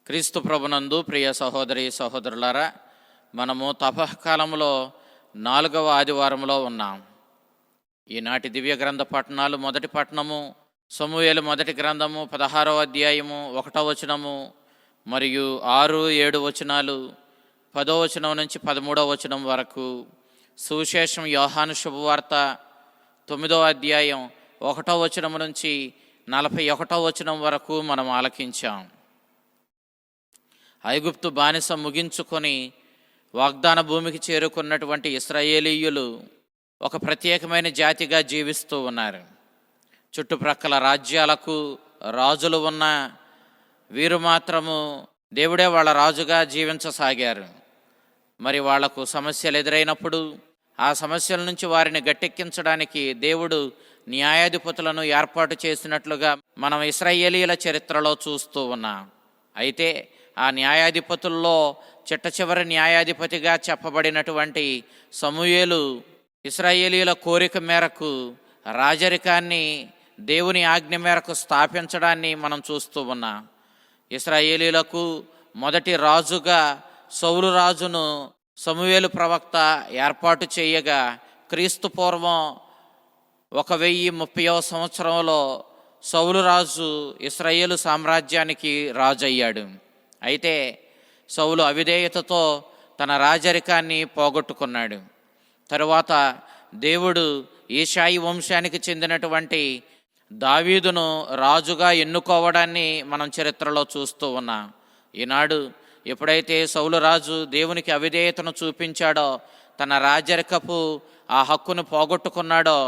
క్రీస్తు ప్రభునందు ప్రియ సహోదరి సహోదరులారా, మనము తపఃకాలంలో 4వ ఆదివారంలో ఉన్నాం. ఈనాటి దివ్య గ్రంథ పఠనాలు మొదటి పట్టణము సమూయేలు మొదటి గ్రంథము 16వ అధ్యాయము 1వ వచనము మరియు 6, 7 వచనాలు, 10వ వచనం నుంచి 13వ వచనం వరకు. సువిశేషం యోహాను శుభవార్త 9వ అధ్యాయం 1వ వచనం నుంచి 41వ వచనం వరకు మనం ఆలకించాం. ఐగుప్తు బానిస ముగించుకొని వాగ్దాన భూమికి చేరుకున్నటువంటి ఇశ్రాయేలీయులు ఒక ప్రత్యేకమైన జాతిగా జీవిస్తూ ఉన్నారు. చుట్టుప్రక్కల రాజ్యాలకు రాజులు ఉన్న వీరు మాత్రము దేవుడే వాళ్ళ రాజుగా జీవించసాగారు. మరి వాళ్లకు సమస్యలు ఎదురైనప్పుడు ఆ సమస్యల నుంచి వారిని గట్టెక్కించడానికి దేవుడు న్యాయాధిపతులను ఏర్పాటు చేసినట్లుగా మనం ఇశ్రాయేలీయుల చరిత్రలో చూస్తూ ఉన్నాం. అయితే ఆ న్యాయాధిపతుల్లో చిట్టచివరి న్యాయాధిపతిగా చెప్పబడినటువంటి సమూయేలు ఇశ్రాయేలీయుల కోరిక మేరకు రాజరికాన్ని దేవుని ఆజ్ఞ మేరకు స్థాపించడాన్ని మనం చూస్తూ ఉన్నాం. ఇశ్రాయేలీయులకు మొదటి రాజుగా సౌలు రాజును సమూయేలు ప్రవక్త ఏర్పాటు చేయగా, క్రీస్తు పూర్వం 1030వ సంవత్సరంలో సౌలు రాజు ఇశ్రాయేలు సామ్రాజ్యానికి రాజు అయ్యాడు. అయితే సౌలు అవిధేయతతో తన రాజరికాన్ని పోగొట్టుకున్నాడు. తరువాత దేవుడు ఈశాయి వంశానికి చెందినటువంటి దావీదును రాజుగా ఎన్నుకోవడాన్ని మనం చరిత్రలో చూస్తూ ఉన్నాం. ఈనాడు ఎప్పుడైతే సౌలు రాజు దేవునికి అవిధేయతను చూపించాడో, తన రాజరికపు ఆ హక్కును పోగొట్టుకున్నాడో,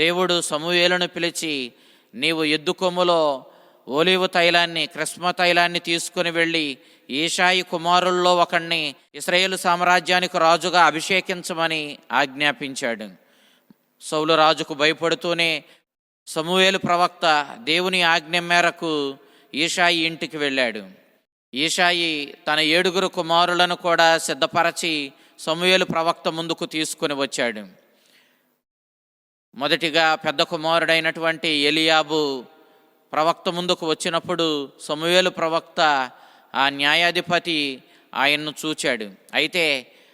దేవుడు సమూయేలును పిలిచి, నీవు ఎద్దు కొమ్ములో ఓలీవు తైలాన్ని, క్రిస్మ తైలాన్ని తీసుకుని వెళ్ళి ఈశాయి కుమారుల్లో ఒకణ్ణి ఇశ్రాయేలు సామ్రాజ్యానికి రాజుగా అభిషేకించమని ఆజ్ఞాపించాడు. సౌలు రాజుకు భయపడుతూనే సమూయేలు ప్రవక్త దేవుని ఆజ్ఞ మేరకు ఈశాయి ఇంటికి వెళ్ళాడు. ఈశాయి తన 7 కుమారులను కూడా సిద్ధపరచి సమూయేలు ప్రవక్త ముందుకు తీసుకుని వచ్చాడు. మొదటిగా పెద్ద కుమారుడైనటువంటి ఎలియాబు ప్రవక్త ముందుకు వచ్చినప్పుడు సమూయేలు ప్రవక్త ఆ న్యాయాధిపతి ఆయన్ను చూచాడు. అయితే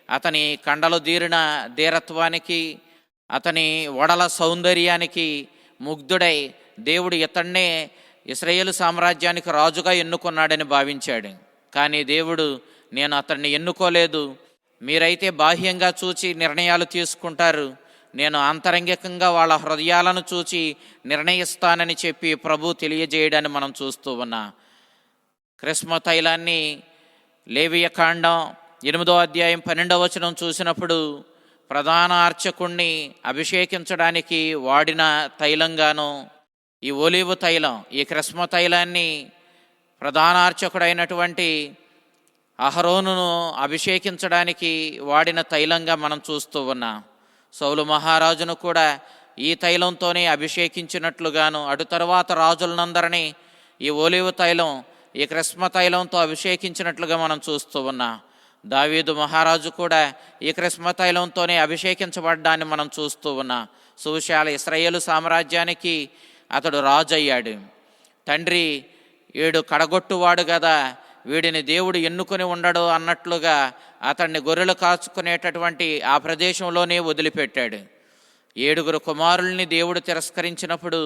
అతని కండలు దీరిన ధీరత్వానికి, అతని వడల సౌందర్యానికి ముగ్ధుడై దేవుడు ఇతన్నే ఇశ్రాయేలు సామ్రాజ్యానికి రాజుగా ఎన్నుకున్నాడని భావించాడు. కానీ దేవుడు, నేను అతన్ని ఎన్నుకోలేదు, మీరైతే బాహ్యంగా చూచి నిర్ణయాలు తీసుకుంటారు, నేను ఆంతరంగికంగా వాళ్ళ హృదయాలను చూచి నిర్ణయిస్తానని చెప్పి ప్రభు తెలియజేయడాన్ని మనం చూస్తూ ఉన్నాం. క్రిస్మ తైలాన్ని లేవియ కాండం 8వ అధ్యాయం 12వ వచనం చూసినప్పుడు ప్రధాన అర్చకుణ్ణి అభిషేకించడానికి వాడిన తైలంగాను, ఈ ఒలీవు తైలం, ఈ క్రిస్మ తైలాన్ని ప్రధాన అర్చకుడైనటువంటి అహరోనును అభిషేకించడానికి వాడిన తైలంగా మనం చూస్తూ ఉన్నాం. సౌలు మహారాజును కూడా ఈ తైలంతోనే అభిషేకించినట్లుగాను, అటు తరువాత రాజులనందరినీ ఈ ఒలీవు తైలం, ఈ క్రిస్మ తైలంతో అభిషేకించినట్లుగా మనం చూస్తూ ఉన్నాం. దావీదు మహారాజు కూడా ఈ క్రిస్మ తైలంతోనే అభిషేకించబడ్డాన్ని మనం చూస్తూ ఉన్నాం. సువిశాల ఇశ్రాయేలు సామ్రాజ్యానికి అతడు రాజు అయ్యాడు. తండ్రి 7 కడగొట్టువాడు కదా, వీడిని దేవుడు ఎన్నుకొని ఉండడు అన్నట్లుగా అతన్ని గొర్రెలు కాచుకునేటటువంటి ఆ ప్రదేశంలోనే వదిలిపెట్టాడు. 7 కుమారుల్ని దేవుడు తిరస్కరించినప్పుడు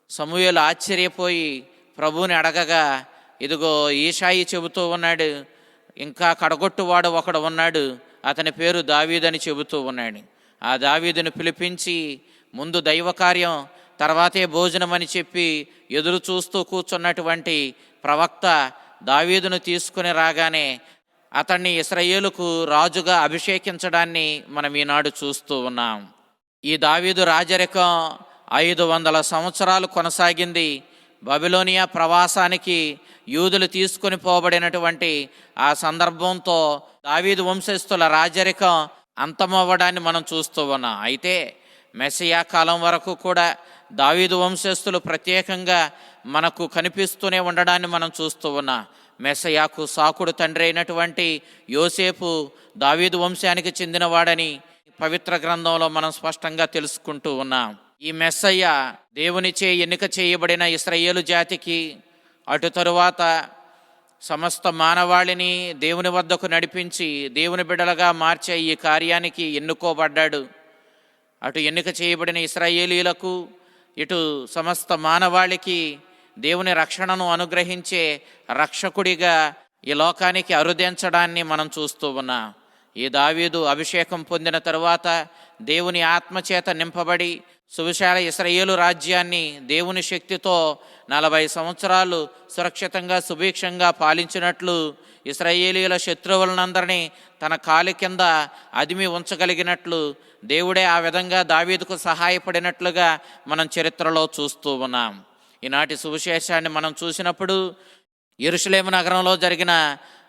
సమూయేలు ఆశ్చర్యపోయి ప్రభువుని అడగగా, ఇదిగో ఈశాయి చెబుతూ ఉన్నాడు, ఇంకా కడగొట్టువాడు ఒకడు ఉన్నాడు, అతని పేరు దావీదని చెబుతూ ఉన్నాడు. ఆ దావీదును పిలిపించి ముందు దైవ కార్యం తర్వాతే భోజనం అని చెప్పి ఎదురు చూస్తూ కూర్చున్నటువంటి ప్రవక్త దావీదును తీసుకుని రాగానే అతన్ని ఇశ్రాయేలుకు రాజుగా అభిషేకించడాన్ని మనం ఈనాడు చూస్తూ ఉన్నాం. ఈ దావీదు రాజరికం 500 సంవత్సరాలు కొనసాగింది. బబిలోనియా ప్రవాసానికి యూదులు తీసుకొని పోబడినటువంటి ఆ సందర్భంతో దావీదు వంశస్థుల రాజరికం అంతమవ్వడాన్ని మనం చూస్తూ ఉన్నాం. అయితే మెస్సియా కాలం వరకు కూడా దావీదు వంశస్థులు ప్రత్యేకంగా మనకు కనిపిస్తూనే ఉండడాన్ని మనం చూస్తూ ఉన్నాం. మెస్సయాకు సాకుడు తండ్రి అయినటువంటి యోసేపు దావీదు వంశానికి చెందినవాడని పవిత్ర గ్రంథంలో మనం స్పష్టంగా తెలుసుకుంటూ ఉన్నాం. ఈ మెస్సయ్య దేవునిచే ఎన్నిక చేయబడిన ఇశ్రాయేలు జాతికి, అటు తరువాత సమస్త మానవాళిని దేవుని వద్దకు నడిపించి దేవుని బిడ్డలుగా మార్చే ఈ కార్యానికి ఎన్నుకోబడ్డాడు. అటు ఎన్నిక చేయబడిన ఇశ్రాయేలీయులకు, ఇటు సమస్త మానవాళికి దేవుని రక్షణను అనుగ్రహించే రక్షకుడిగా ఈ లోకానికి అరుదించడాన్ని మనం చూస్తూ ఉన్నాం. ఈ దావీదు అభిషేకం పొందిన తరువాత దేవుని ఆత్మచేత నింపబడి సువిశాల ఇశ్రాయేలు రాజ్యాన్ని దేవుని శక్తితో 40 సంవత్సరాలు సురక్షితంగా సుభిక్షంగా పాలించినట్లు, ఇశ్రాయేలీయుల శత్రువులనందరినీ తన కాలి కింద అదిమి ఉంచగలిగినట్లు దేవుడే ఆ విధంగా దావీదుకు సహాయపడినట్లుగా మనం చరిత్రలో చూస్తూ ఉన్నాం. ఈనాటి సువిశేషాన్ని మనం చూసినప్పుడు యెరూషలేము నగరంలో జరిగిన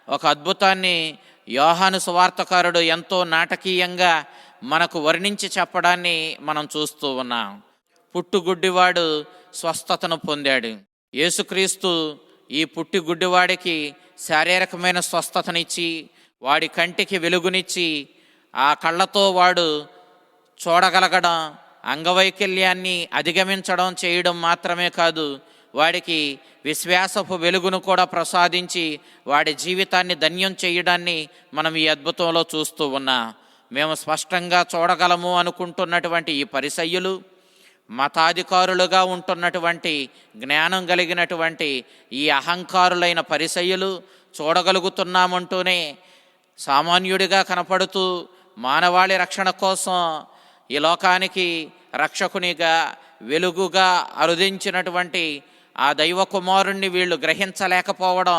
ఒక అద్భుతాన్ని యోహాను సువార్తకారుడు ఎంతో నాటకీయంగా మనకు వర్ణించి చెప్పడాన్ని మనం చూస్తూ ఉన్నాం. పుట్టుగుడ్డివాడు స్వస్థతను పొందాడు. యేసుక్రీస్తు ఈ పుట్టుగుడ్డివాడికి శారీరకమైన స్వస్థతనిచ్చి, వాడి కంటికి వెలుగునిచ్చి, ఆ కళ్ళతో వాడు చూడగలగడం, అంగవైకల్యాన్ని అధిగమించడం చేయడం మాత్రమే కాదు, వాడికి విశ్వాసపు వెలుగును కూడా ప్రసాదించి వాడి జీవితాన్ని ధన్యం చేయడాన్ని మనం ఈ అద్భుతంలో చూస్తూ ఉన్నాం. మేము స్పష్టంగా చూడగలము అనుకుంటున్నటువంటి ఈ పరిసయ్యులు, మతాధికారులుగా ఉంటున్నటువంటి జ్ఞానం కలిగినటువంటి ఈ అహంకారులైన పరిసయ్యులు చూడగలుగుతున్నామంటూనే సామాన్యుడిగా కనపడుతూ మానవాళి రక్షణ కోసం ఈ లోకానికి రక్షకునిగా వెలుగుగా అరుదించినటువంటి ఆ దైవ కుమారుణ్ణి వీళ్ళు గ్రహించలేకపోవడం,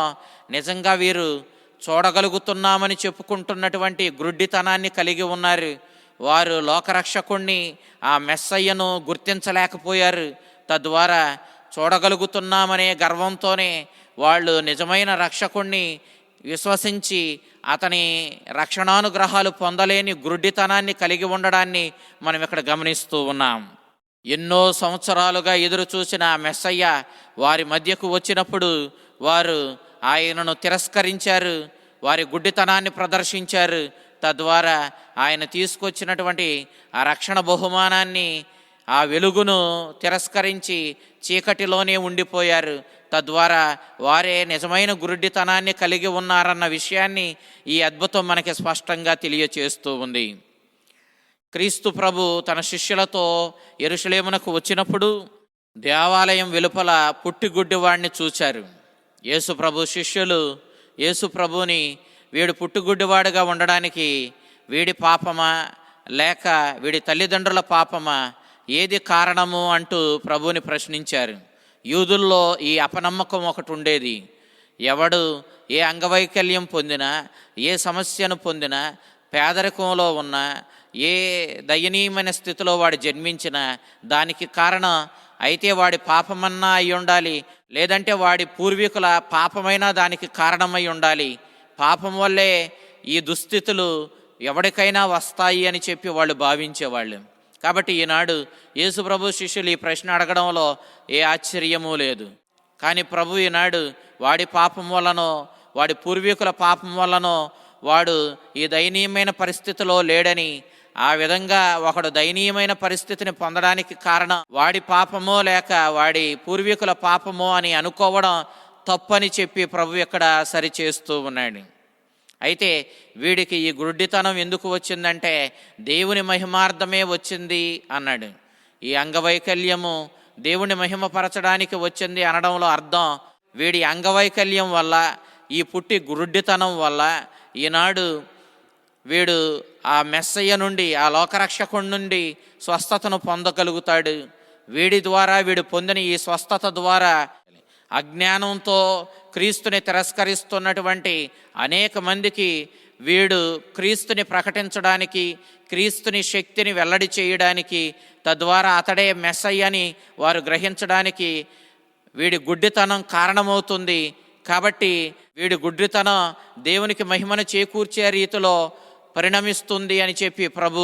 నిజంగా వీరు చూడగలుగుతున్నామని చెప్పుకుంటున్నటువంటి గ్రుడ్డితనాన్ని కలిగి ఉన్నారు. వారు లోకరక్షకుణ్ణి, ఆ మెస్సయ్యను గుర్తించలేకపోయారు. తద్వారా చూడగలుగుతున్నామనే గర్వంతోనే వాళ్ళు నిజమైన రక్షకుణ్ణి విశ్వసించి అతని రక్షణానుగ్రహాలు పొందలేని గ్రుడ్డితనాన్ని కలిగి ఉండడాన్ని మనం ఇక్కడ గమనిస్తూ ఉన్నాం. ఎన్నో సంవత్సరాలుగా ఎదురు చూసిన ఆ మెస్సయ్య వారి మధ్యకు వచ్చినప్పుడు వారు ఆయనను తిరస్కరించారు, వారి గుడ్డితనాన్ని ప్రదర్శించారు. తద్వారా ఆయన తీసుకొచ్చినటువంటి ఆ రక్షణ బహుమానాన్ని, ఆ వెలుగును తిరస్కరించి చీకటిలోనే ఉండిపోయారు. తద్వారా వారే నిజమైన గురుడితనాన్ని కలిగి ఉన్నారన్న విషయాన్ని ఈ అద్భుతం మనకి స్పష్టంగా తెలియచేస్తూ ఉంది. క్రీస్తు ప్రభు తన శిష్యులతో యెరూషలేమునకు వచ్చినప్పుడు దేవాలయం వెలుపల పుట్టిగుడ్డివాడిని చూచారు. యేసు ప్రభు శిష్యులు యేసు ప్రభుని వీడు పుట్టుగుడ్డివాడుగా ఉండడానికి వీడి పాపమా లేక వీడి తల్లిదండ్రుల పాపమా, ఏది కారణము అంటూ ప్రభుని ప్రశ్నించారు. యూదుల్లో ఈ అపనమ్మకం ఒకటి ఉండేది. ఎవడు ఏ అంగవైకల్యం పొందినా, ఏ సమస్యను పొందినా, పేదరికంలో ఉన్నా, ఏ దయనీయమైన స్థితిలో వాడు జన్మించినా దానికి కారణం అయితే వాడి పాపమన్నా అయి ఉండాలి, లేదంటే వాడి పూర్వీకుల పాపమైనా దానికి కారణమై ఉండాలి. పాపం వల్లే ఈ దుస్థితులు ఎవరికైనా వస్తాయి అని చెప్పి వాళ్ళు భావించేవాళ్ళు. కాబట్టి ఈనాడు యేసు ప్రభు శిష్యులు ఈ ప్రశ్న అడగడంలో ఏ ఆశ్చర్యమూ లేదు. కానీ ప్రభు ఈనాడు వాడి పాపం వల్లనో, వాడి పూర్వీకుల పాపం వల్లనో వాడు ఈ దయనీయమైన పరిస్థితిలో లేడని, ఆ విధంగా ఒకడు దయనీయమైన పరిస్థితిని పొందడానికి కారణం వాడి పాపమో లేక వాడి పూర్వీకుల పాపమో అని అనుకోవడం తప్పని చెప్పి ప్రభు ఇక్కడ సరిచేస్తూ ఉన్నాడు. అయితే వీడికి ఈ గుడ్డితనం ఎందుకు వచ్చిందంటే దేవుని మహిమార్థమే వచ్చింది అన్నాడు. ఈ అంగవైకల్యము దేవుని మహిమపరచడానికి వచ్చింది అనడంలో అర్థం వీడి అంగవైకల్యం వల్ల, ఈ పుట్టి గుడ్డితనం వల్ల ఈనాడు వీడు ఆ మెస్సయ్య నుండి, ఆ లోకరక్షకుడి నుండి స్వస్థతను పొందగలుగుతాడు. వీడి ద్వారా, వీడు పొందిన ఈ స్వస్థత ద్వారా అజ్ఞానంతో క్రీస్తుని తిరస్కరిస్తున్నటువంటి అనేక మందికి వీడు క్రీస్తుని ప్రకటించడానికి, క్రీస్తుని శక్తిని వెల్లడి చేయడానికి, తద్వారా అతడే మెస్సయ్యని వారు గ్రహించడానికి వీడి గుడ్డితనం కారణమవుతుంది. కాబట్టి వీడి గుడ్డితనం దేవునికి మహిమను చేకూర్చే రీతిలో పరిణమిస్తుంది అని చెప్పి ప్రభు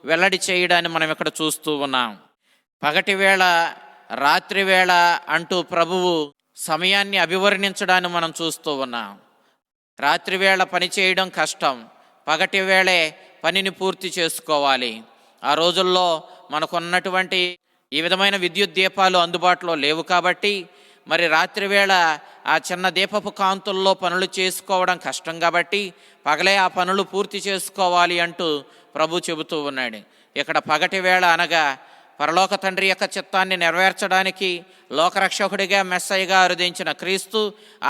వెల్లడి చేయడాన్ని మనం ఇక్కడ చూస్తూ ఉన్నాం. పగటి వేళ, రాత్రి వేళ అంటూ ప్రభువు సమయాన్ని అభివర్ణించడాన్ని మనం చూస్తూ ఉన్నాం. రాత్రి వేళ పని చేయడం కష్టం, పగటి వేళే పనిని పూర్తి చేసుకోవాలి. ఆ రోజుల్లో మనకున్నటువంటి ఈ విధమైన విద్యుత్ దీపాలు అందుబాటులో లేవు కాబట్టి మరి రాత్రి వేళ ఆ చిన్న దీపపు కాంతుల్లో పనులు చేసుకోవడం కష్టం కాబట్టి పగలే ఆ పనులు పూర్తి చేసుకోవాలి అంటూ ప్రభు చెబుతూ ఉన్నాడు. ఇక్కడ పగటి వేళ అనగా పరలోక తండ్రి యొక్క చిత్తాన్ని నెరవేర్చడానికి లోకరక్షకుడిగా మెస్సయ్యగా అరుదించిన క్రీస్తు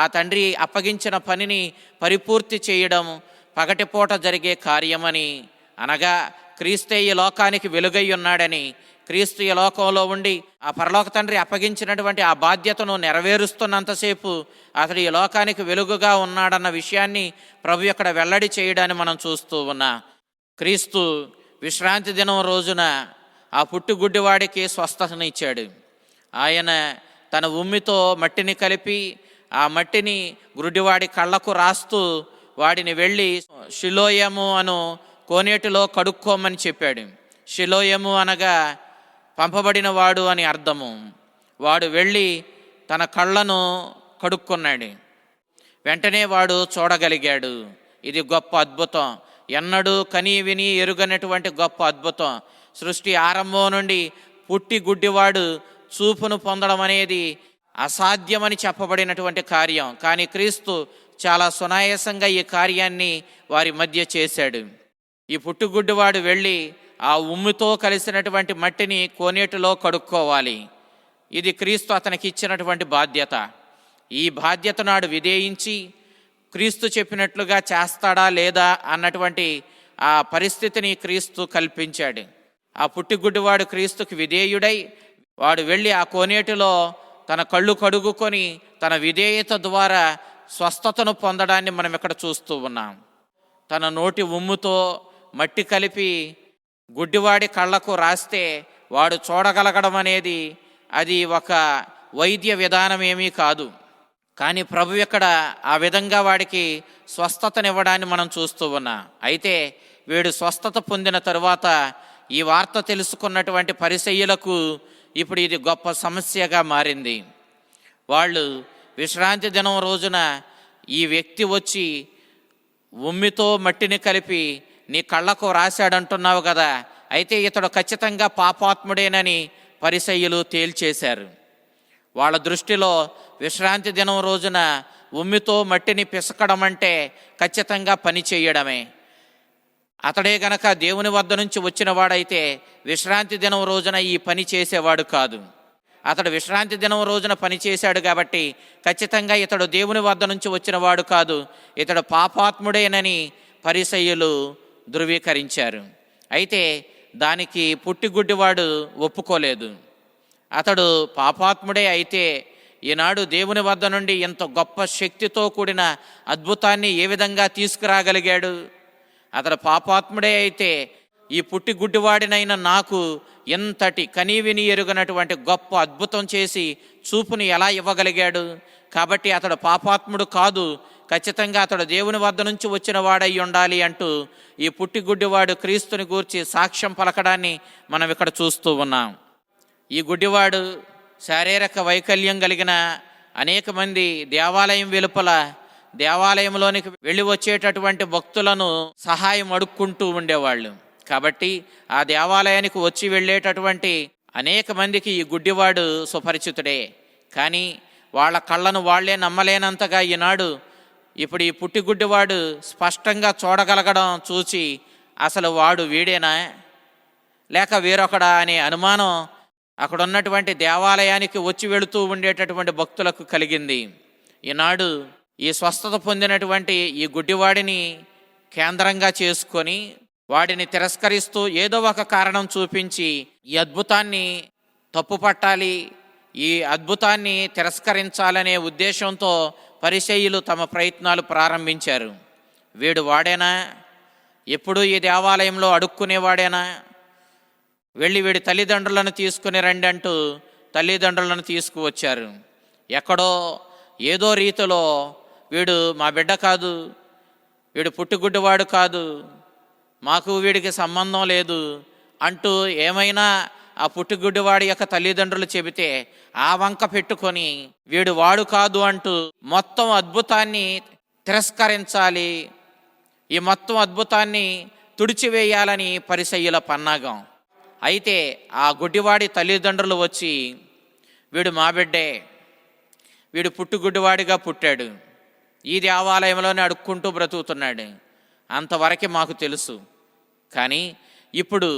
ఆ తండ్రి అప్పగించిన పనిని పరిపూర్తి చేయడం పగటిపూట జరిగే కార్యమని, అనగా క్రీస్తే ఈ లోకానికి వెలుగై ఉన్నాడని, క్రీస్తు ఈ లోకంలో ఉండి ఆ పరలోక తండ్రి అప్పగించినటువంటి ఆ బాధ్యతను నెరవేరుస్తున్నంతసేపు అతడు ఈ లోకానికి వెలుగుగా ఉన్నాడన్న విషయాన్ని ప్రభు ఇక్కడ వెల్లడి చేయడాన్ని మనం చూస్తూ ఉన్నాం. క్రీస్తు విశ్రాంతి దినం రోజున ఆ పుట్టుగుడ్డివాడికి స్వస్థతనిచ్చాడు. ఆయన తన ఉమ్మితో మట్టిని కలిపి ఆ మట్టిని గుడ్డివాడి కళ్ళకు రాస్తూ వాడిని వెళ్ళి షిలోయము అను కోనేటిలో కడుక్కోమని చెప్పాడు. షిలోయము అనగా పంపబడిన వాడు అని అర్థము. వాడు వెళ్ళి తన కళ్ళను కడుక్కున్నాడు. వెంటనే వాడు చూడగలిగాడు. ఇది గొప్ప అద్భుతం, ఎన్నడూ కనీ విని ఎరుగనటువంటి గొప్ప అద్భుతం. సృష్టి ఆరంభం నుండి పుట్టి గుడ్డివాడు చూపును పొందడం అనేది అసాధ్యమని చెప్పబడినటువంటి కార్యం. కానీ క్రీస్తు చాలా సునాయాసంగా ఈ కార్యాన్ని వారి మధ్య చేశాడు. ఈ పుట్టుగుడ్డివాడు వెళ్ళి ఆ ఉమ్ముతో కలిసినటువంటి మట్టిని కోనేటిలో కడుక్కోవాలి. ఇది క్రీస్తు అతనికి ఇచ్చినటువంటి బాధ్యత. ఈ బాధ్యత నాడు విధేయించి క్రీస్తు చెప్పినట్లుగా చేస్తాడా లేదా అన్నటువంటి ఆ పరిస్థితిని క్రీస్తు కల్పించాడు. ఆ పుట్టిగుడ్డివాడు క్రీస్తుకి విధేయుడై వాడు వెళ్ళి ఆ కోనేటిలో తన కళ్ళు కడుగుకొని తన విధేయత ద్వారా స్వస్థతను పొందడాన్ని మనం ఇక్కడ చూస్తూ ఉన్నాం. తన నోటి ఉమ్ముతో మట్టి కలిపి గుడ్డివాడి కళ్ళకు రాస్తే వాడు చూడగలగడం అనేది అది ఒక వైద్య విధానం ఏమీ కాదు. కానీ ప్రభు ఇక్కడ ఆ విధంగా వాడికి స్వస్థతనివ్వడాన్ని మనం చూస్తూ ఉన్నాం. అయితే వీడు స్వస్థత పొందిన తరువాత ఈ వార్త తెలుసుకున్నటువంటి పరిసయ్యులకు ఇప్పుడు ఇది గొప్ప సమస్యగా మారింది. వాళ్ళు విశ్రాంతి దినం రోజున ఈ వ్యక్తి వచ్చి ఉమ్మితో మట్టిని కలిపి నీ కళ్ళకు రాశాడంటున్నావు కదా, అయితే ఇతడు ఖచ్చితంగా పాపాత్ముడేనని పరిసయ్యులు తేల్చేశారు. వాళ్ళ దృష్టిలో విశ్రాంతి దినం రోజున ఉమ్మితో మట్టిని పిసకడం అంటే ఖచ్చితంగా పని చేయడమే. అతడే గనక దేవుని వద్ద నుంచి వచ్చిన వాడైతే విశ్రాంతి దినం రోజున ఈ పని చేసేవాడు కాదు. అతడు విశ్రాంతి దినం రోజున పని చేశాడు కాబట్టి ఖచ్చితంగా ఇతడు దేవుని వద్ద నుంచి వచ్చిన వాడు కాదు, ఇతడు పాపాత్ముడేనని పరిసయ్యులు ధృవీకరించారు. అయితే దానికి పుట్టిగుడ్డివాడు ఒప్పుకోలేదు. అతడు పాపాత్ముడే అయితే ఈనాడు దేవుని వద్ద నుండి ఎంత గొప్ప శక్తితో కూడిన అద్భుతాన్ని ఏ విధంగా తీసుకురాగలిగాడు? అతడు పాపాత్ముడే అయితే ఈ పుట్టిగుడ్డివాడినైన నాకు ఎంతటి కనీవిని ఎరుగనటువంటి గొప్ప అద్భుతం చేసి చూపుని ఎలా ఇవ్వగలిగాడు? కాబట్టి అతడు పాపాత్ముడు కాదు, ఖచ్చితంగా అతడు దేవుని వద్ద నుంచి వచ్చిన వాడై ఉండాలి అంటూ ఈ పుట్టిగుడ్డివాడు క్రీస్తుని గూర్చి సాక్ష్యం పలకడాన్ని మనం ఇక్కడ చూస్తూ ఉన్నాం. ఈ గుడ్డివాడు శారీరక వైకల్యం కలిగిన అనేక మంది దేవాలయం వెలుపల దేవాలయంలోనికి వెళ్ళి వచ్చేటటువంటి భక్తులను సహాయం అడుక్కుంటూ ఉండేవాళ్ళు. కాబట్టి ఆ దేవాలయానికి వచ్చి వెళ్ళేటటువంటి అనేక మందికి ఈ గుడ్డివాడు సుపరిచితుడే. కానీ వాళ్ళ కళ్ళను వాళ్లే నమ్మలేనంతగా ఈనాడు ఇప్పుడు ఈ పుట్టిగుడ్డివాడు స్పష్టంగా చూడగలగడం చూచి అసలు వాడు వీడేనా లేక వేరొకడా అనే అనుమానం అక్కడ ఉన్నటువంటి దేవాలయానికి వచ్చి వెళుతూ ఉండేటటువంటి భక్తులకు కలిగింది. ఈనాడు ఈ స్వస్థత పొందినటువంటి ఈ గుడ్డివాడిని కేంద్రంగా చేసుకొని వాడిని తిరస్కరిస్తూ ఏదో ఒక కారణం చూపించి ఈ అద్భుతాన్ని తప్పుపట్టాలి, ఈ అద్భుతాన్ని తిరస్కరించాలనే ఉద్దేశంతో పరిసయ్యులు తమ ప్రయత్నాలు ప్రారంభించారు. వీడు వాడేనా? ఎప్పుడూ ఈ దేవాలయంలో అడుక్కునేవాడేనా? వెళ్ళి వీడి తల్లిదండ్రులను తీసుకుని రండి అంటూ తల్లిదండ్రులను తీసుకువచ్చారు. ఎక్కడో ఏదో రీతిలో వీడు మా బిడ్డ కాదు, వీడు పుట్టుగుడ్డివాడు కాదు, మాకు వీడికి సంబంధం లేదు అంటూ ఏమైనా ఆ పుట్టుగుడ్డివాడి యొక్క తల్లిదండ్రులు చెబితే ఆ వంక పెట్టుకొని వీడు వాడు కాదు అంటూ మొత్తం అద్భుతాన్ని తిరస్కరించాలి, ఈ మొత్తం అద్భుతాన్ని తుడిచివేయాలని పరిసయ్యుల పన్నాగం. అయితే ఆ గుడ్డివాడి తల్లిదండ్రులు వచ్చి వీడు మా బిడ్డే, వీడు పుట్టుగుడ్డివాడిగా పుట్టాడు, ఈ దేవాలయంలోనే అడుక్కుంటూ బ్రతుకుతున్నాడు, అంతవరకే మాకు తెలుసు. కానీ ఇప్పుడు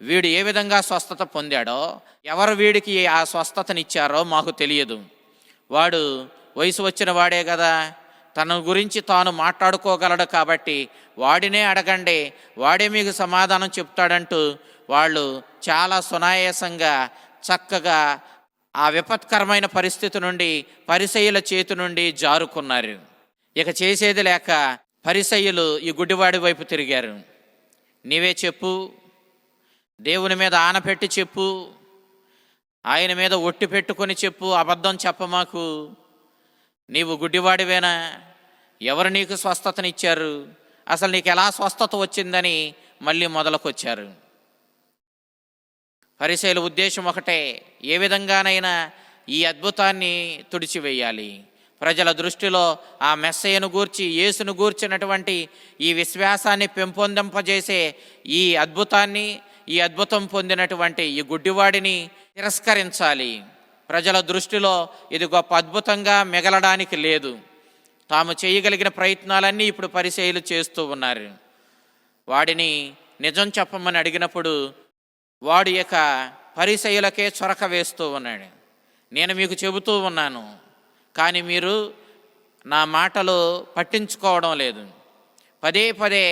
వీడు ఏ విధంగా స్వస్థత పొందాడో, ఎవరు వీడికి ఆ స్వస్థతనిచ్చారో మాకు తెలియదు. వాడు వయసు వచ్చిన వాడే కదా, తన గురించి తాను మాట్లాడుకోగలడు, కాబట్టి వాడినే అడగండి, వాడే మీకు సమాధానం చెప్తాడంటూ వాళ్ళు చాలా సునాయాసంగా చక్కగా ఆ విపత్కరమైన పరిస్థితి నుండి, పరిసయ్యుల చేతి నుండి జారుకున్నారు. ఇక చేసేది లేక పరిసయ్యులు ఈ గుడ్డివాడి వైపు తిరిగారు. నీవే చెప్పు, దేవుని మీద ఆనపెట్టి చెప్పు, ఆయన మీద ఒట్టి పెట్టుకొని చెప్పు, అబద్ధం చెప్పమాకు. నీవు గుడ్డివాడివేనా? ఎవరు నీకు స్వస్థతనిచ్చారు? అసలు నీకు ఎలా స్వస్థత వచ్చిందని మళ్ళీ మొదలుకొచ్చారు. పరిసయ్యుల ఉద్దేశం ఒకటే, ఏ విధంగానైనా ఈ అద్భుతాన్ని తుడిచివేయాలి. ప్రజల దృష్టిలో ఆ మెస్సయ్యను గూర్చి, యేసును గూర్చినటువంటి ఈ విశ్వాసాన్ని పెంపొందింపజేసే ఈ అద్భుతాన్ని, ఈ అద్భుతం పొందినటువంటి ఈ గుడ్డివాడిని తిరస్కరించాలి. ప్రజల దృష్టిలో ఇది గొప్ప అద్భుతంగా మిగలడానికి లేదు. తాము చేయగలిగిన ప్రయత్నాలన్నీ ఇప్పుడు పరిసయ్యులు చేస్తూ ఉన్నారు. వాడిని నిజం చెప్పమని అడిగినప్పుడు వాడు ఇక పరిసయ్యులకే చొరక వేస్తూ ఉన్నాడు. నేను మీకు చెబుతూ ఉన్నాను, కానీ మీరు నా మాటలు పట్టించుకోవడం లేదు. పదే పదే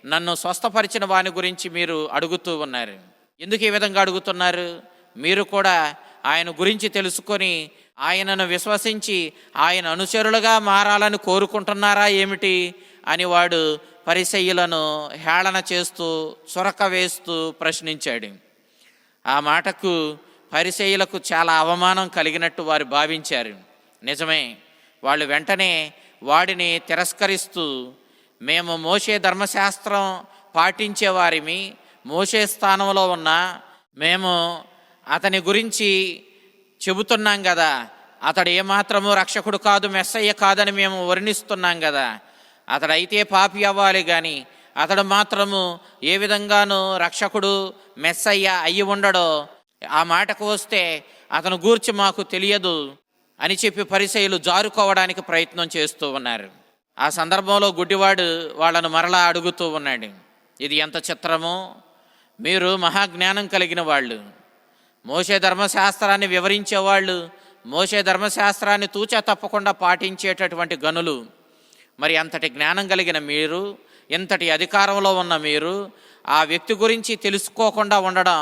నన్ను స్వస్థపరిచిన వాని గురించి మీరు అడుగుతూ ఉన్నారు. ఎందుకు ఈ విధంగా అడుగుతున్నారు? మీరు కూడా ఆయన గురించి తెలుసుకొని ఆయనను విశ్వసించి ఆయన అనుచరులుగా మారాలని కోరుకుంటున్నారా ఏమిటి అని వాడు పరిసయ్యులను హేళన చేస్తూ, చొరక వేస్తూ ప్రశ్నించాడు. ఆ మాటకు పరిసయ్యులకు చాలా అవమానం కలిగినట్టు వారు భావించారు. నిజమే, వాళ్ళు వెంటనే వాడిని తిరస్కరిస్తూ, మేము మోషే ధర్మశాస్త్రం పాటించేవారిమి, మోషే స్థానంలో ఉన్న మేము అతని గురించి చెబుతున్నాం కదా, అతడు ఏమాత్రము రక్షకుడు కాదు, మెస్సయ్య కాదని మేము వర్ణిస్తున్నాం కదా, అతడైతే పాపి అవ్వాలి, కానీ అతడు మాత్రము ఏ విధంగానూ రక్షకుడు మెస్సయ్య అయ్యి ఉండడో, ఆ మాటకు వస్తే అతను గూర్చి మాకు తెలియదు అని చెప్పి పరిసయ్యులు జారుకోవడానికి ప్రయత్నం చేస్తూ ఉన్నారు. ఆ సందర్భంలో గుడ్డివాడు వాళ్ళను మరలా అడుగుతూ ఉన్నాడు, ఇది ఎంత చిత్రమో, మీరు మహాజ్ఞానం కలిగిన వాళ్ళు, మోషే ధర్మశాస్త్రాన్ని వివరించేవాళ్ళు, మోషే ధర్మశాస్త్రాన్ని తూచా తప్పకుండా పాటించేటటువంటి గనులు, మరి అంతటి జ్ఞానం కలిగిన మీరు, ఇంతటి అధికారంలో ఉన్న మీరు ఆ వ్యక్తి గురించి తెలుసుకోకుండా ఉండడం,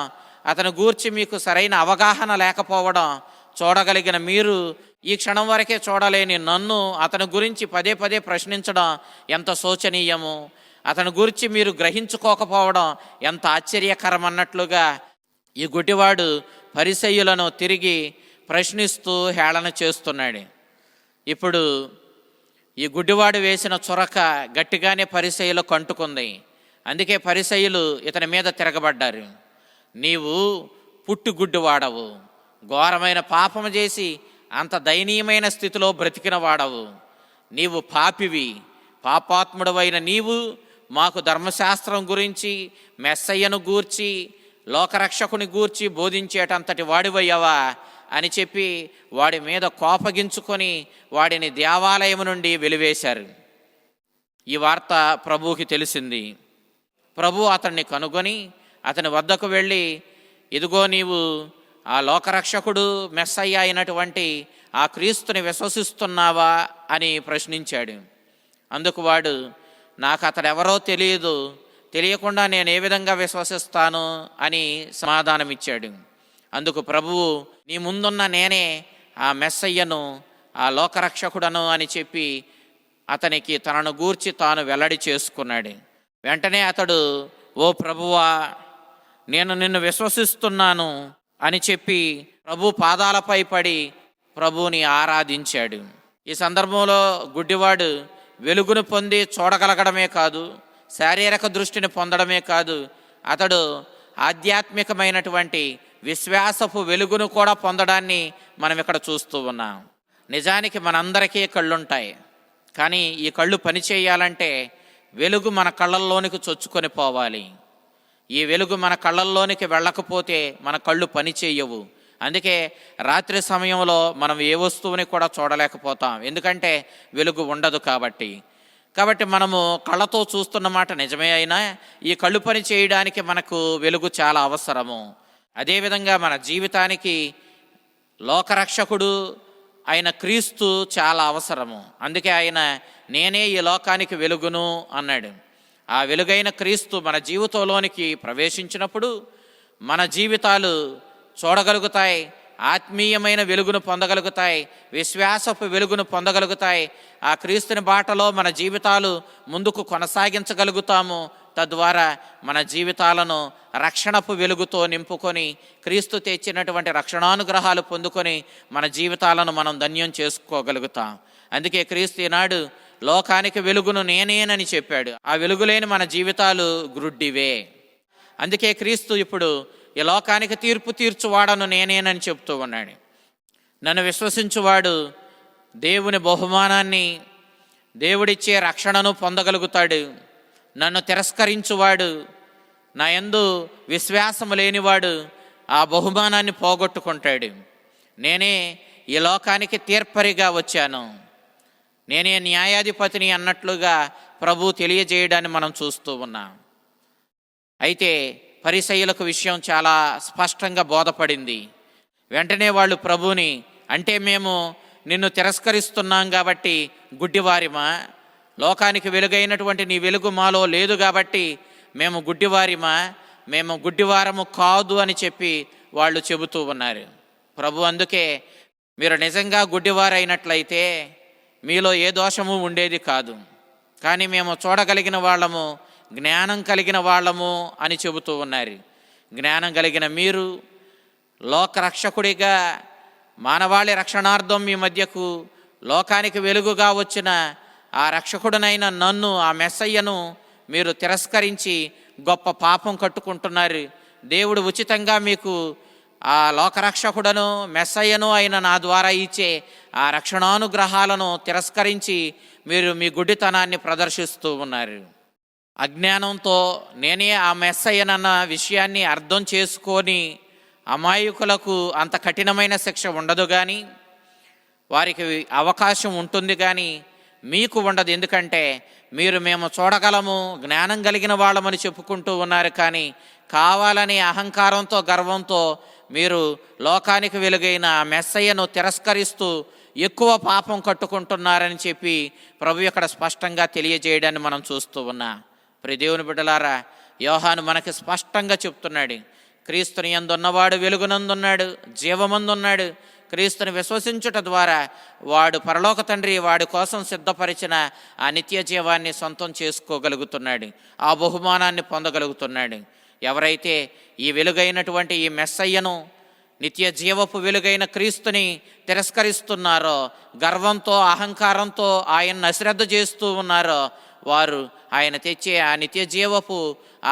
అతని గూర్చి మీకు సరైన అవగాహన లేకపోవడం చూడగలిగిన మీరు ఈ క్షణం వరకే చూడలేని నన్ను అతని గురించి పదే పదే ప్రశ్నించడం ఎంత శోచనీయము, అతని గురించి మీరు గ్రహించుకోకపోవడం ఎంత ఆశ్చర్యకరం అన్నట్లుగా ఈ గుడ్డివాడు పరిసయ్యులను తిరిగి ప్రశ్నిస్తూ హేళన చేస్తున్నాడు. ఇప్పుడు ఈ గుడ్డివాడు వేసిన చొరక గట్టిగానే పరిసయ్యులకు అంటుకుంది. అందుకే పరిసయ్యులు ఇతని మీద తిరగబడ్డారు. నీవు పుట్టుగుడ్డివాడవు, ఘోరమైన పాపము చేసి అంత దయనీయమైన స్థితిలో బ్రతికిన వాడవు, నీవు పాపివి, పాపాత్ముడవైన నీవు మాకు ధర్మశాస్త్రం గురించి, మెస్సయ్యను గూర్చి, లోకరక్షకుని గూర్చి బోధించేటంతటి వాడివయ్యవా అని చెప్పి వాడి మీద కోపగించుకొని వాడిని దేవాలయం నుండి వెలివేశారు. ఈ వార్త ప్రభువుకి తెలిసింది. ప్రభు అతన్ని కనుగొని అతని వద్దకు వెళ్ళి, ఇదిగో నీవు ఆ లోకరక్షకుడు మెస్సయ్య అయినటువంటి ఆ క్రీస్తుని విశ్వసిస్తున్నావా అని ప్రశ్నించాడు. అందుకు వాడు, నాకు అతడెవరో తెలియదు, తెలియకుండా నేను ఏ విధంగా విశ్వసిస్తాను అని సమాధానమిచ్చాడు. అందుకు ప్రభువు, నీ ముందున్న నేనే ఆ మెస్సయ్యను, ఆ లోకరక్షకుడను అని చెప్పి అతనికి తనను గూర్చి తాను వెల్లడి చేసుకున్నాడు. వెంటనే అతడు, ఓ ప్రభువా, నేను నిన్ను విశ్వసిస్తున్నాను అని చెప్పి ప్రభు పాదాలపై పడి ప్రభువుని ఆరాధించాడు. ఈ సందర్భంలో గుడ్డివాడు వెలుగును పొంది చూడగలగడమే కాదు, శారీరక దృష్టిని పొందడమే కాదు, అతడు ఆధ్యాత్మికమైనటువంటి విశ్వాసపు వెలుగును కూడా పొందడాన్ని మనం ఇక్కడ చూస్తూ ఉన్నాం. నిజానికి మనందరికీ కళ్ళుంటాయి, కానీ ఈ కళ్ళు పనిచేయాలంటే వెలుగు మన కళ్ళల్లోనికి చొచ్చుకొని పోవాలి. ఈ వెలుగు మన కళ్ళల్లోనికి వెళ్ళకపోతే మన కళ్ళు పనిచేయవు. అందుకే రాత్రి సమయంలో మనం ఏ వస్తువుని కూడా చూడలేకపోతాం, ఎందుకంటే వెలుగు ఉండదు కాబట్టి మనము కళ్ళతో చూస్తున్న మాట నిజమే అయినా ఈ కళ్ళు పని చేయడానికి మనకు వెలుగు చాలా అవసరము. అదేవిధంగా మన జీవితానికి లోకరక్షకుడు ఆయన క్రీస్తు చాలా అవసరము. అందుకే ఆయన నేనే ఈ లోకానికి వెలుగును అన్నాడు. ఆ వెలుగైన క్రీస్తు మన జీవితంలోనికి ప్రవేశించినప్పుడు మన జీవితాలు చూడగలుగుతాయి, ఆత్మీయమైన వెలుగును పొందగలుగుతాయి, విశ్వాసపు వెలుగును పొందగలుగుతాయి. ఆ క్రీస్తుని బాటలో మన జీవితాలు ముందుకు కొనసాగించగలుగుతాము. తద్వారా మన జీవితాలను రక్షణపు వెలుగుతో నింపుకొని క్రీస్తు తెచ్చినటువంటి రక్షణానుగ్రహాలు పొందుకొని మన జీవితాలను మనం ధన్యం చేసుకోగలుగుతాం. అందుకే క్రీస్తు ఈనాడు లోకానికి వెలుగును నేనేనని చెప్పాడు. ఆ వెలుగులేని మన జీవితాలు గ్రుడ్డివే. అందుకే క్రీస్తు ఇప్పుడు ఈ లోకానికి తీర్పు తీర్చువాడను నేనేనని చెప్తూ ఉన్నాడు. నన్ను విశ్వసించువాడు దేవుని బహుమానాన్ని, దేవుడిచ్చే రక్షణను పొందగలుగుతాడు. నన్ను తిరస్కరించువాడు, నా యందు విశ్వాసము లేనివాడు ఆ బహుమానాన్ని పోగొట్టుకుంటాడు. నేనే ఈ లోకానికి తీర్పరిగా వచ్చాను, నేనే న్యాయాధిపతిని అన్నట్లుగా ప్రభు తెలియజేయడాన్ని మనం చూస్తూ ఉన్నాం. అయితే పరిసయ్యులకు విషయం చాలా స్పష్టంగా బోధపడింది. వెంటనే వాళ్ళు ప్రభువుని, అంటే మేము నిన్ను తిరస్కరిస్తున్నాం కాబట్టి గుడ్డివారిమా? లోకానికి వెలుగైనటువంటి నీ వెలుగు మాలో లేదు కాబట్టి మేము గుడ్డివారిమా? మేము గుడ్డివారము కాదు అని చెప్పి వాళ్ళు చెబుతూ ఉన్నారు. ప్రభు అందుకే మీరు నిజంగా గుడ్డివారైనట్లయితే మీలో ఏ దోషము ఉండేది కాదు, కానీ మేము చూడగలిగిన వాళ్ళము, జ్ఞానం కలిగిన వాళ్ళము అని చెబుతూ ఉన్నారు. జ్ఞానం కలిగిన మీరు లోకరక్షకుడిగా మానవాళి రక్షణార్థం మీ మధ్యకు లోకానికి వెలుగుగా వచ్చిన ఆ రక్షకుడినైన నన్ను, ఆ మెస్సయ్యను మీరు తిరస్కరించి గొప్ప పాపం కట్టుకుంటున్నారు. దేవుడు ఉచితంగా మీకు ఆ లోకరక్షకుడను మెస్సయ్యను అయిన నా ద్వారా ఇచ్చే ఆ రక్షణానుగ్రహాలను తిరస్కరించి మీరు మీ గుడ్డితనాన్ని ప్రదర్శిస్తూ ఉన్నారు. అజ్ఞానంతో నేనే ఆ మెస్సయ్యనన్న విషయాన్ని అర్థం చేసుకొని అమాయకులకు అంత కఠినమైన శిక్ష ఉండదు, కానీ వారికి అవకాశం ఉంటుంది, కానీ మీకు ఉండదు. ఎందుకంటే మీరు మేము చూడగలము, జ్ఞానం కలిగిన వాళ్ళమని చెప్పుకుంటూ ఉన్నారు, కానీ కావాలని అహంకారంతో గర్వంతో మీరు లోకానికి వెలుగైన మెస్సయ్యను తిరస్కరిస్తూ ఎక్కువ పాపం కట్టుకుంటున్నారని చెప్పి ప్రభు ఇక్కడ స్పష్టంగా తెలియజేయడాన్ని మనం చూస్తూ ఉన్నాం. ప్రియ దేవుని బిడ్డలారా, యోహాను మనకి స్పష్టంగా చెప్తున్నాడు, క్రీస్తుని యందున్నవాడు వెలుగునందున్నాడు, జీవమందున్నాడు. క్రీస్తుని విశ్వసించుట ద్వారా వాడు పరలోక తండ్రి వాడి కోసం సిద్ధపరిచిన ఆ నిత్య జీవాన్ని సొంతం చేసుకోగలుగుతున్నాడు, ఆ బహుమానాన్ని పొందగలుగుతున్నాడు. ఎవరైతే ఈ వెలుగైనటువంటి ఈ మెస్సయ్యను, నిత్య జీవపు వెలుగైన క్రీస్తుని తిరస్కరిస్తున్నారో, గర్వంతో అహంకారంతో ఆయన్ని అశ్రద్ధ చేస్తూ ఉన్నారో, వారు ఆయన తెచ్చే ఆ నిత్య జీవపు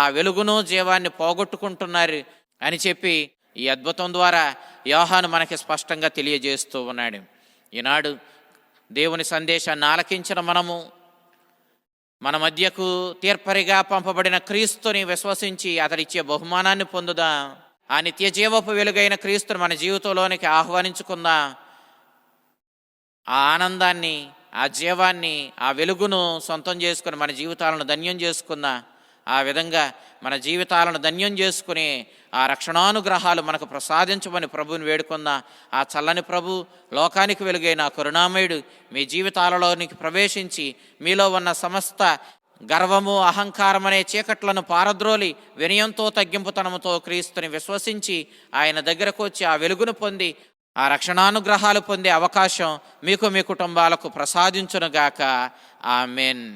ఆ వెలుగును జీవాన్ని పోగొట్టుకుంటున్నారు అని చెప్పి ఈ అద్భుతం ద్వారా యోహాను మనకి స్పష్టంగా తెలియజేస్తూ ఉన్నాడు. ఈనాడు దేవుని సందేశాన్ని ఆలకించిన మనము మన మధ్యకు తీర్పరిగా పంపబడిన క్రీస్తుని విశ్వసించి అతడిచ్చే బహుమానాన్ని పొందుదాం. ఆ నిత్య జీవపు వెలుగైన క్రీస్తుని మన జీవితంలోనికి ఆహ్వానించుకుందాం. ఆ ఆనందాన్ని, ఆ జీవాన్ని, ఆ వెలుగును సొంతం చేసుకుని మన జీవితాలను ధన్యం చేసుకుందాం. ఆ విధంగా మన జీవితాలను ధన్యం చేసుకుని ఆ రక్షణానుగ్రహాలు మనకు ప్రసాదించమని ప్రభువుని వేడుకుందాం. ఆ చల్లని ప్రభు, లోకానికి వెలుగైన కరుణామయుడు మీ జీవితాలలోనికి ప్రవేశించి మీలో ఉన్న సమస్త గర్వము, అహంకారం అనే చీకట్లను పారద్రోలి వినయంతో, తగ్గింపుతనముతో క్రీస్తుని విశ్వసించి ఆయన దగ్గరకు వచ్చి ఆ వెలుగును పొంది ఆ రక్షణానుగ్రహాలు పొందే అవకాశం మీకు, మీ కుటుంబాలకు ప్రసాదించునుగాక. ఆమెన్.